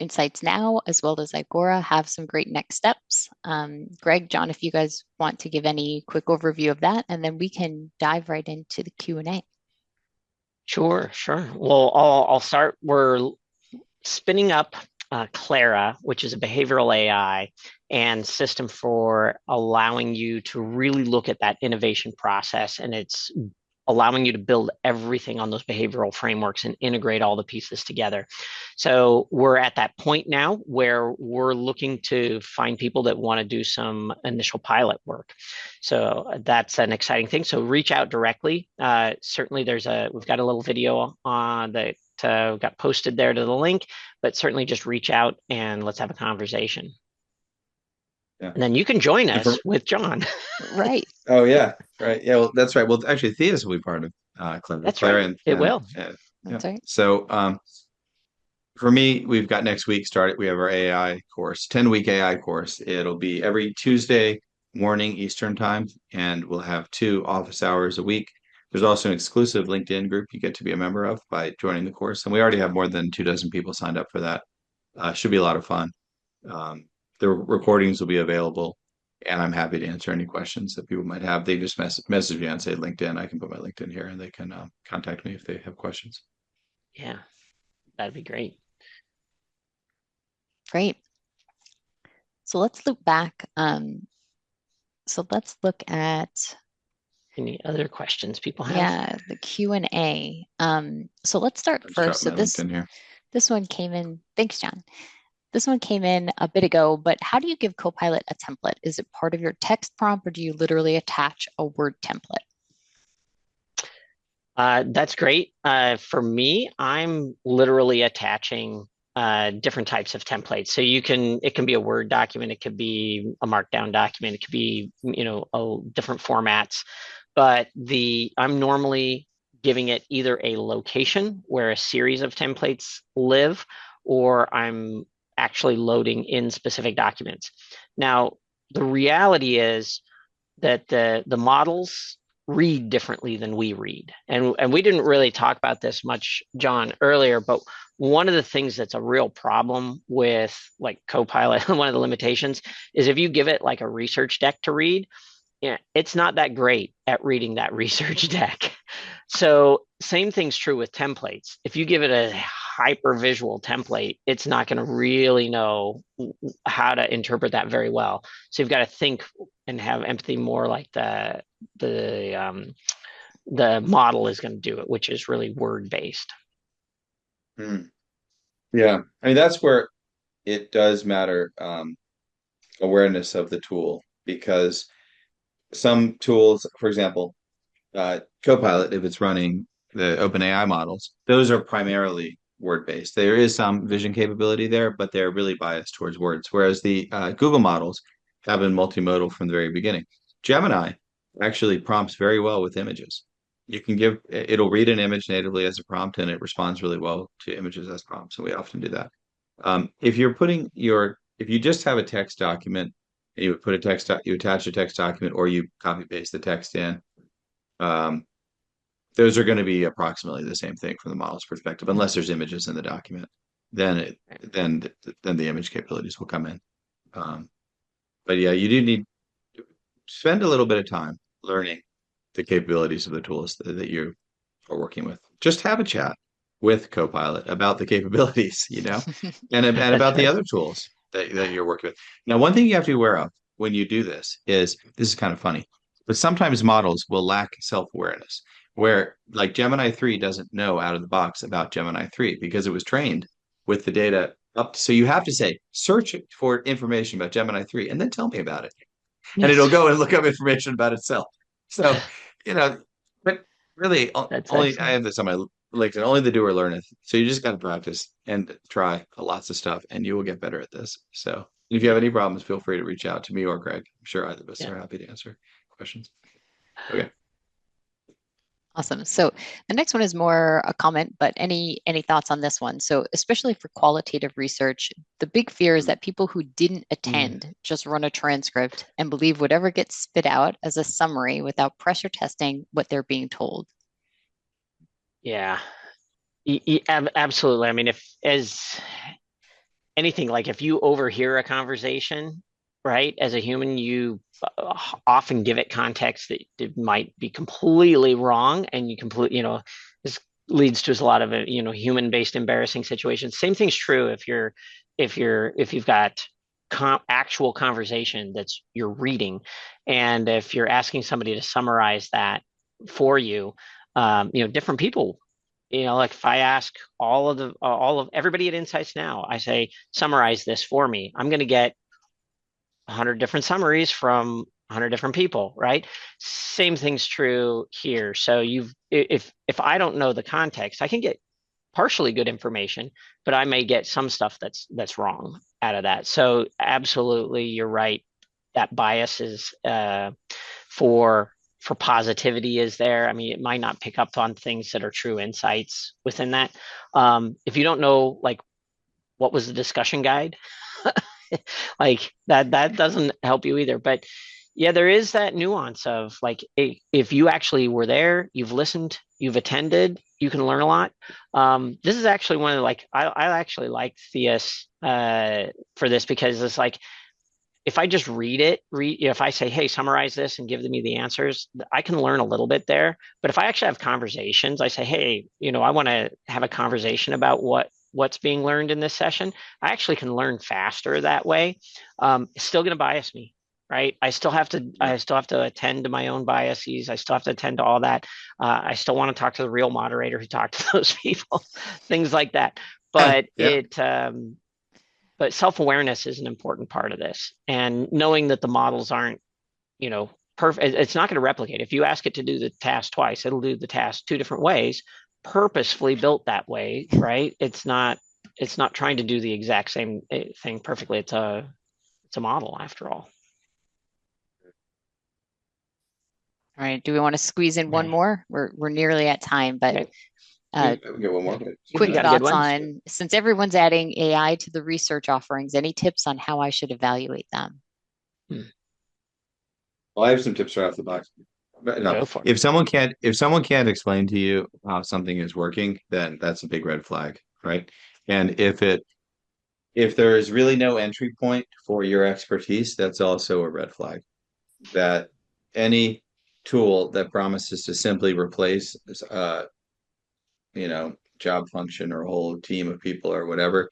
Insights Now as well as Agora have some great next steps. Greg, John, if you guys want to give any quick overview of that, and then we can dive right into the Q&A. Sure, sure. Well, I'll start. We're spinning up Clara, which is a behavioral AI and system for allowing you to really look at that innovation process. And it's allowing you to build everything on those behavioral frameworks and integrate all the pieces together. So we're at that point now where we're looking to find people that want to do some initial pilot work. So that's an exciting thing. So reach out directly. Certainly, we've got a little video on that got posted there to the link, but certainly just reach out and let's have a conversation. Yeah. And then you can join And for us with John. Right. Oh yeah, right. Yeah, well, that's right. Well, actually, Thea's will be part of Clara, That's right. It will. yeah. That's right. So for me, we've got next week started. We have our AI course, 10-week AI course. It'll be every Tuesday morning Eastern time, and we'll have 2 office hours a week. There's also an exclusive LinkedIn group you get to be a member of by joining the course, and we already have more than 2 dozen people signed up for that. Should be a lot of fun. Um, the recordings will be available, and I'm happy to answer any questions that people might have. They just message me on, say, LinkedIn. I can put my LinkedIn here, and they can contact me if they have questions. Yeah, that'd be great. Great. So let's look back. So let's look at, Any other questions people have? yeah, the Q&A. So let's start I'll just first. drop So my LinkedIn here. this one came in. Thanks, John. This one came in a bit ago, but how do you give Copilot a template? Is it part of your text prompt or do you literally attach a Word template? That's great. For me, I'm literally attaching different types of templates. So it can be a Word document, it could be a Markdown document, it could be, different formats. But I'm normally giving it either a location where a series of templates live, or I'm actually loading in specific documents. Now, the reality is that the models read differently than we read. And we didn't really talk about this much, John, earlier, but one of the things that's a real problem with like Copilot, one of the limitations is if you give it like a research deck to read, yeah, it's not that great at reading that research deck. So same thing's true with templates. If you give it a hyper visual template, it's not going to really know how to interpret that very well. So you've got to think and have empathy more like the model is going to do it, which is really word based. Hmm. Yeah, I mean that's where it does matter, awareness of the tool, because some tools, for example, Copilot, if it's running the OpenAI models, those are primarily word-based. There is some vision capability there, but they're really biased towards words. Whereas the Google models have been multimodal from the very beginning. Gemini actually prompts very well with images. You can it'll read an image natively as a prompt, and it responds really well to images as prompts. So we often do that. If you just have a text document, and you attach a text document, or you copy paste the text in, um, those are going to be approximately the same thing from the model's perspective, unless there's images in the document. Then then the image capabilities will come in. Um, but yeah, you do need to spend a little bit of time learning the capabilities of the tools that you are working with. Just have a chat with Copilot about the capabilities, and That's about the right. other tools that you're working with. Now, one thing you have to be aware of when you do this is kind of funny, but sometimes models will lack self-awareness, where like Gemini 3 doesn't know out of the box about Gemini 3 because it was trained with the data up. So you have to say, search for information about Gemini 3 and then tell me about it. And it'll Yes. go and look up information about itself. So, you know, but really That's only I excellent. have this on my LinkedIn, only the doer learneth. So you just got to practice and try lots of stuff and you will get better at this. So If you have any problems, feel free to reach out to me or Greg. I'm sure either of us Yeah. are happy to answer questions. Okay. Awesome. So the next one is more a comment, but any thoughts on this one? So especially for qualitative research, the big fear is that people who didn't attend just run a transcript and believe whatever gets spit out as a summary without pressure testing what they're being told. Yeah, absolutely. I mean, if as anything, like if you overhear a conversation, right, as a human, you often give it context that it might be completely wrong, and this leads to a lot of human-based embarrassing situations. Same thing's true if you've got actual conversation that's you're reading, and if you're asking somebody to summarize that for you, different people. Like if I ask all of everybody at Insights Now, I say, summarize this for me. I'm going to get 100 different summaries from 100 different people, right? Same thing's true here. So if I don't know the context, I can get partially good information, but I may get some stuff that's wrong out of that. So absolutely, you're right. That bias is for positivity is there. I mean, it might not pick up on things that are true insights within that. If you don't know, like, what was the discussion guide, like that doesn't help you either. But yeah, there is that nuance of like, if you actually were there, you've listened, you've attended, you can learn a lot. This is actually one of I actually like Theus for this, because it's like, if I just if I say, hey, summarize this and give me the answers, I can learn a little bit there. But if I actually have conversations, I say, hey, I want to have a conversation about what's being learned in this session. I actually can learn faster that way. It's still going to bias me, right? I still have to attend to my own biases. I still have to attend to all that. I still want to talk to the real moderator who talked to those people, things like that. But but self-awareness is an important part of this, and knowing that the models aren't, perfect. It's not going to replicate. If you ask it to do the task twice, it'll do the task two different ways, purposefully built that way, right? It's not trying to do the exact same thing perfectly. It's a model after all. All right. Do we want to squeeze in one more? We're nearly at time, but Okay. We get one more. Quick thoughts on, since everyone's adding AI to the research offerings, any tips on how I should evaluate them? Well, I have some tips right off the box. But no, Go for it. if someone can't explain to you how something is working, then that's a big red flag, right? And if there is really no entry point for your expertise, that's also a red flag. That any tool that promises to simply replace job function or a whole team of people or whatever,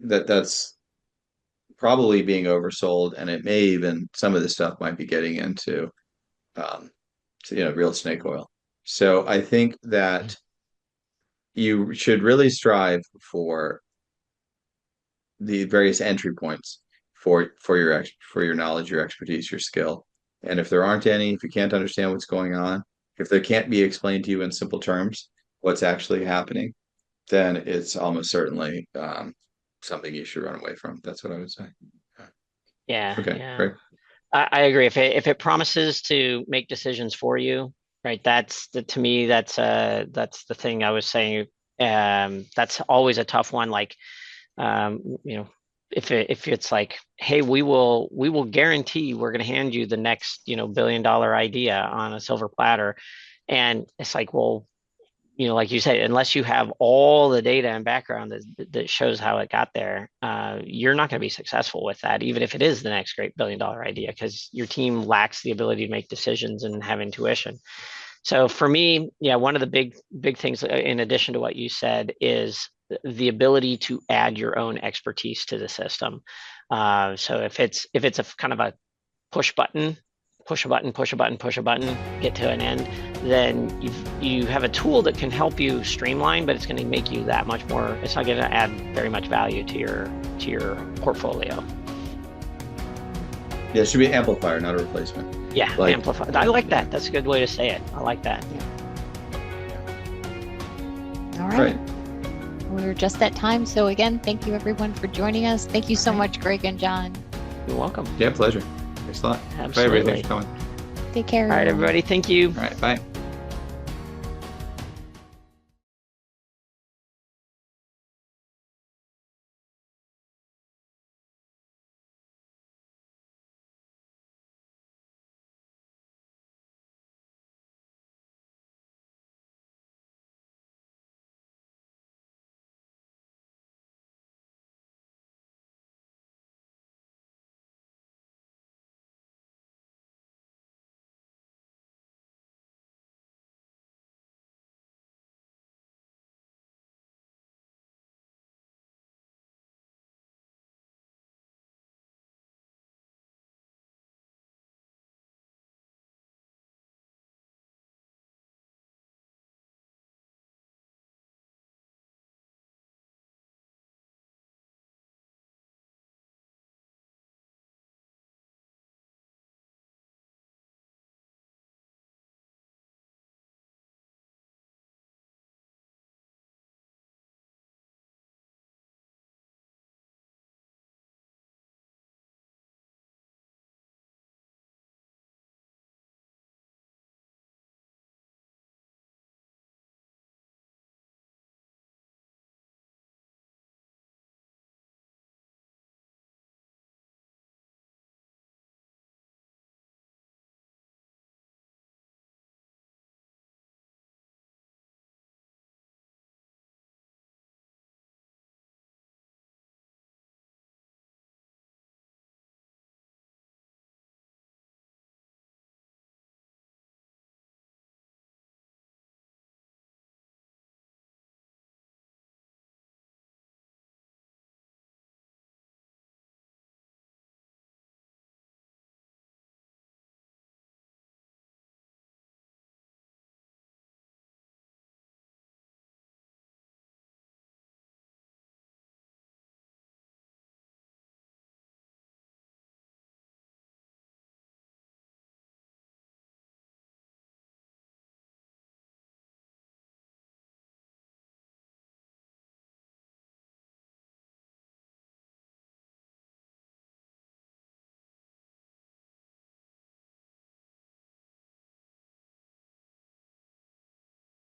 that's probably being oversold, and it may even, some of this stuff might be getting into real snake oil. So I think that you should really strive for the various entry points for your knowledge, your expertise, your skill. And if there aren't any, if you can't understand what's going on, if there can't be explained to you in simple terms what's actually happening, then it's almost certainly something you should run away from. That's what I would say. Yeah. Okay, Yeah. great. I agree. If it promises to make decisions for you, right? To me, that's the thing I was saying. That's always a tough one. Like, if it's like, hey, we will guarantee we're going to hand you the next, $1 billion idea on a silver platter, and it's like, well, like you say, unless you have all the data and background that shows how it got there, you're not going to be successful with that, even if it is the next great $1 billion idea, because your team lacks the ability to make decisions and have intuition. So for me, yeah, one of the big things, in addition to what you said, is the ability to add your own expertise to the system. So if it's a kind of a push a button, get to an end, then you have a tool that can help you streamline, but it's going to make you that much more. It's not going to add very much value to your portfolio. Yeah, it should be an amplifier, not a replacement. Yeah, amplify. I like that. That's a good way to say it. I like that. All right. we're just at time. So again, thank you everyone for joining us. Thank you so much, Greg and John. You're welcome. Yeah, pleasure. Thanks a lot. Absolutely. Bye, everybody. Thanks for coming. Take care. All right, everybody. Thank you. All right, bye.